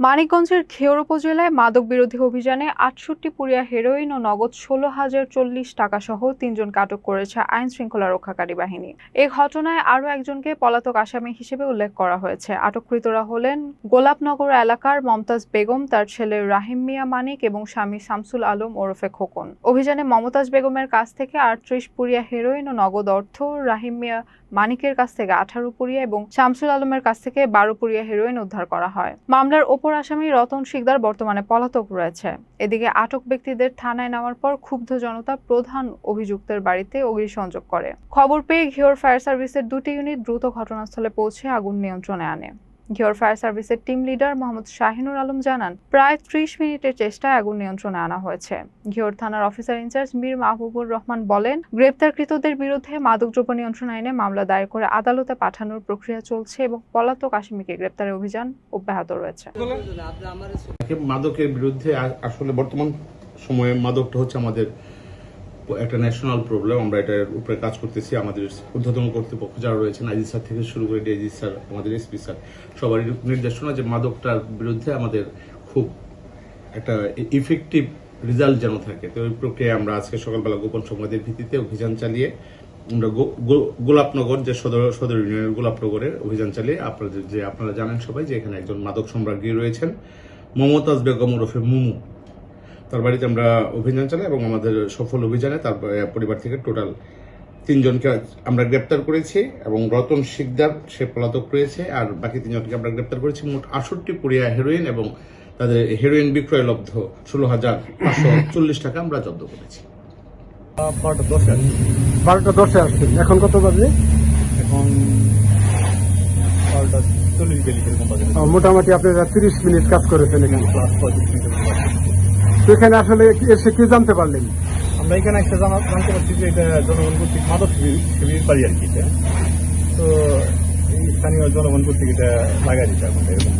মানিকগঞ্জের ঘিওর উপজেলায় মাদক বিরোধী অভিযানে ৬৮ পুড়িয়া হেরোইন ও নগদ ১৬,০৪০ টাকা সহ ৩ জনকে আটক করেছে আইন শৃঙ্খলা রক্ষাকারী বাহিনী। এ ঘটনায় আরও একজনকে পলাতক আসামি হিসেবে উল্লেখ করা হয়েছে। আটককৃতরা হলেন গোলাপনগর এলাকার মমতাজ বেগম, তার ছেলে রাহিম মিয়া মানিক এবং স্বামী শামসুল আলম ওরফে খোকন। অভিযানে মমতাজ বেগমের কাছ থেকে ৩৮ পুড়িয়া হেরোইন ও নগদ অর্থ, রাহিম মিয়া মানিকের কাছ থেকে ১৮ পুড়িয়া এবং শামসুল আলমের কাছ থেকে ১২ পুড়িয়া হেরোইন উদ্ধার করা হয়। মামলার অপর আসামি রতন শিকদার বর্তমানে পলাতক রয়েছে। এদিকে আটক ব্যক্তিদের থানায় নেওয়ার পর ক্ষুব্ধ জনতা প্রধান অভিযুক্তের বাড়িতে অগ্নিসংযোগ করে। খবর পেয়ে ঘিওর ফায়ার সার্ভিসের ২টি ইউনিট দ্রুত ঘটনাস্থলে পৌঁছে আগুন নিয়ন্ত্রণে আনে। ঘিওর ফায়ার সার্ভিসের টিম লিডার মোহাম্মদ শাহিনুর আলম জানান, প্রায় ৩০ মিনিটের চেষ্টায় আগুন নিয়ন্ত্রণে আনা হয়েছে। ঘিওর থানার অফিসার ইনচার্জ মীর মাহবুবুর রহমান বলেন, গ্রেপ্তারকৃতদের বিরুদ্ধে মাদকদ্রব্য নিয়ন্ত্রণ আইনে মামলা দায়ের করে আদালতে পাঠানোর প্রক্রিয়া চলছে এবং পলাতক আসামিকে গ্রেপ্তারের অভিযান অব্যাহত রয়েছে। মাদকের বিরুদ্ধে আসলে বর্তমান সময়ে মাদকটা হচ্ছে আমাদের একটা ন্যাশনাল প্রবলেম। আমরা এটার উপরে কাজ করতেছি। আমাদের ঊর্ধ্বতন কর্তৃপক্ষ যারা রয়েছেন, আইজি স্যার থেকে শুরু করে ডিআইজি স্যার, আমাদের এসপি স্যার, সবারই নির্দেশনা যে মাদকটার বিরুদ্ধে আমাদের খুব একটা ইফেক্টিভ রেজাল্ট যেন থাকে। তো ওই প্রক্রিয়ায় আমরা আজকে সকালবেলা গোপন সংবাদের ভিত্তিতে অভিযান চালিয়ে আমরা গোলাপনগর যে সদর ইউনিয়নের গোলাপনগরের অভিযান চালিয়ে আপনারা জানেন সবাই যে এখানে একজন মাদক সম্রাজ্ঞী রয়েছেন মমতাজ বেগম ওরফে মুমু, তার বাড়িতে আমরা অভিযান চালাই এবং আমাদের সফল অভিযানে তার পরিবার থেকে টোটাল ৩ জনকে আমরা গ্রেপ্তার করেছি এবং রতন শিকদার সে পলাতক রয়েছে, আর বাকি ৩ জনকে আমরা গ্রেপ্তার করেছি। মোট ৬৮ পুড়িয়া হেরোইন এবং তাদের হেরোইন বিক্রয় লব্ধ ১৬,৫৪০ টাকা আমরা জব্দ করেছি। ১২টা ১০ আসছেন, এখন কত বাজে? এখন 12:40 মোটামুটি আপনারা ৩০ মিনিট কাজ করেছেন এখানে। Plus 35 minute. তো এখানে আসলে এসে কি জানতে পারলেন? আমরা এখানে একটা জানতে পারছি যে এটা জনগণ কর্তৃক মাদক শিবির বাড়ি আর কি। তো এই স্থানীয় জনগণ কর্তৃক এটা লাগাই দিচ্ছে এখন এরকম।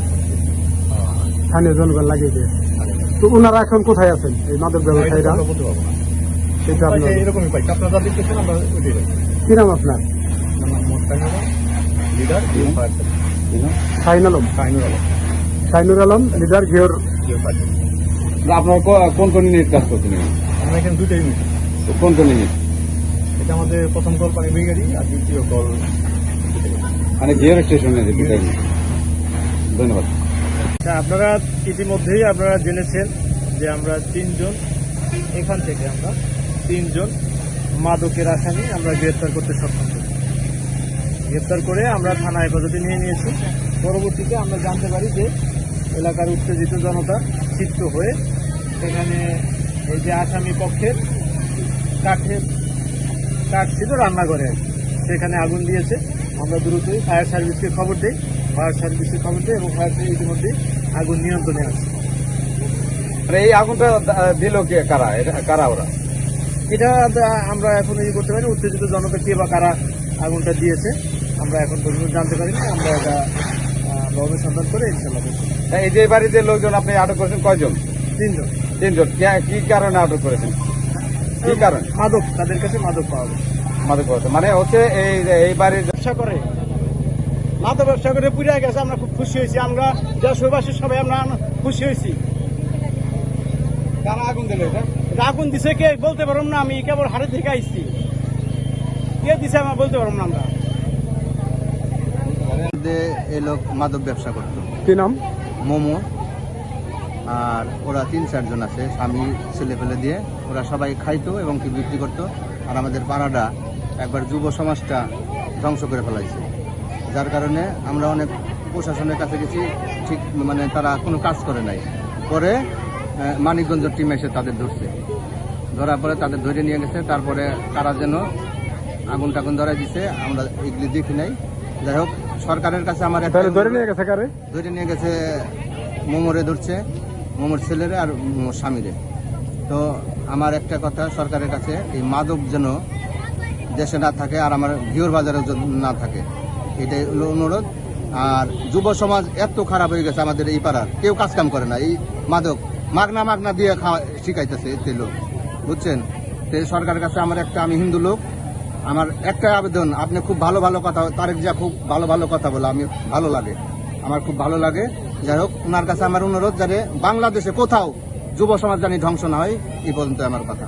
স্থানীয় জনগণ লাগিয়ে দিয়ে। তো ওনারা এখন কোথায় আছেন এই মাদক ব্যবসায়ীরা? বলতে পারবো না, সেটা আপনার এরকমই পাই। আপনারা যা দেখতেছেন আমরা ওইটাই পাই। কি নাম আপনার? Leader Shahinur Alam, leader Ghior. আপনার কোন কোন ইউনিট কাজ করছেন? আমরা এখানে 2টা ইউনিট। কোন কোন ইউনিট? এটা আমাদের প্রথম কল পানি ব্রিগেডি আর দ্বিতীয় কল মানে ঘিওর স্টেশনে। ধন্যবাদ। আপনারা ইতিমধ্যেই আপনারা জেনেছেন যে আমরা 3 জন এখান থেকে আমরা 3 জন মাদকের আসামি আমরা গ্রেপ্তার করতে সক্ষম হয়েছি। গ্রেপ্তার করে আমরা থানা হেফাজতে নিয়ে নিয়েছি। পরবর্তীতে আমরা জানতে পারি যে এলাকার উত্তেজিত জনতা ক্ষিপ্ত হয়ে এখানে এই যে আসামি পক্ষের কাঠ ছিল রান্নাঘরে, সেখানে আগুন দিয়েছে। আমরা দ্রুতই ফায়ার সার্ভিসকে খবর দিই এবং ফায়ার সার্ভিস ইতিমধ্যে আগুন নিয়ন্ত্রণে আছে। এই আগুনটা দিল কে, কারা? কারা ওরা? এটা আমরা এখন করতে পারি উত্তেজিত জনতা কে বা কারা আগুনটা দিয়েছে আমরা এখন পর্যন্ত জানতে পারিনি। আমরা এটা অনুসন্ধান করে ইনশাআল্লাহ। এই যে বাড়িতে লোকজন আপনি আটক করেছেন কয়জন? 3 জন। 3 জন। কি কারণে আটক করেছেন? কি কারণ? মাদক, তাদের কাছে মাদক পাওয়া যায়। মাদক করেছে মানে হচ্ছে এই বাড়ির ব্যবসা করে, মাদক ব্যবসা করে পুড়ে গেছে। আমরা খুব খুশি হয়েছি, আমরা দেশবাসী সবাই আমরা খুশি হয়েছি। কারা আগুন দিল? এটা আগুন দিছে কে বলতে পারলাম না, আমি কেবল হাড়ে থেকে আইছি। কে দিছে আমরা বলতে পারলাম না। আমরা এই লোক মাদক ব্যবসা করত। কি নাম? মোমো। আর ওরা 3-4 জন আছে, স্বামী ছেলে ফেলে দিয়ে ওরা সবাই খাইতো এবং কি বিক্রি করতো। আর আমাদের পাড়াটা একবার যুব সমাজটা ধ্বংস করে ফেলাইছে, যার কারণে আমরা অনেক প্রশাসনের কাছে গেছি, ঠিক মানে তারা কোনো কাজ করে নাই। পরে মানিকগঞ্জের টিম এসে তাদের ধরার পরে তাদের ধরে নিয়ে গেছে। তারপরে তারা যেন আগুন টাগুন ধরাই দিছে, আমরা এগুলি দেখি নাই। যাই হোক, সরকারের কাছে আমার ধরে নিয়ে গেছে কারে? ধরে নিয়ে গেছে মোমরে ধরছে, মোমর ছেলেরে আর মোমর স্বামীরে। তো আমার একটা কথা সরকারের কাছে, এই মাদক যেন দেশে না থাকে আর আমার ঘিওর বাজারে না থাকে, এটাই হলো অনুরোধ। আর যুব সমাজ এত খারাপ হয়ে গেছে আমাদের এই পাড়ার, কেউ কাজ কাম করে না। এই মাদক মাগনা দিয়ে খাওয়া শিখাইতেছে এতে লোক, বুঝছেন? তো সরকারের কাছে আমার আমি হিন্দু লোক, আমার একটা আবেদন, আপনি খুব ভালো কথা, তারেক জিয়া খুব ভালো কথা বলে আমি ভালো লাগে। আমার খুব ভালো লাগে। যাই হোক, ওনার কাছে আমার অনুরোধ যাতে বাংলাদেশে কোথাও যুব সমাজ জানি ধ্বংস না হয়, এই পর্যন্ত আমার কথা।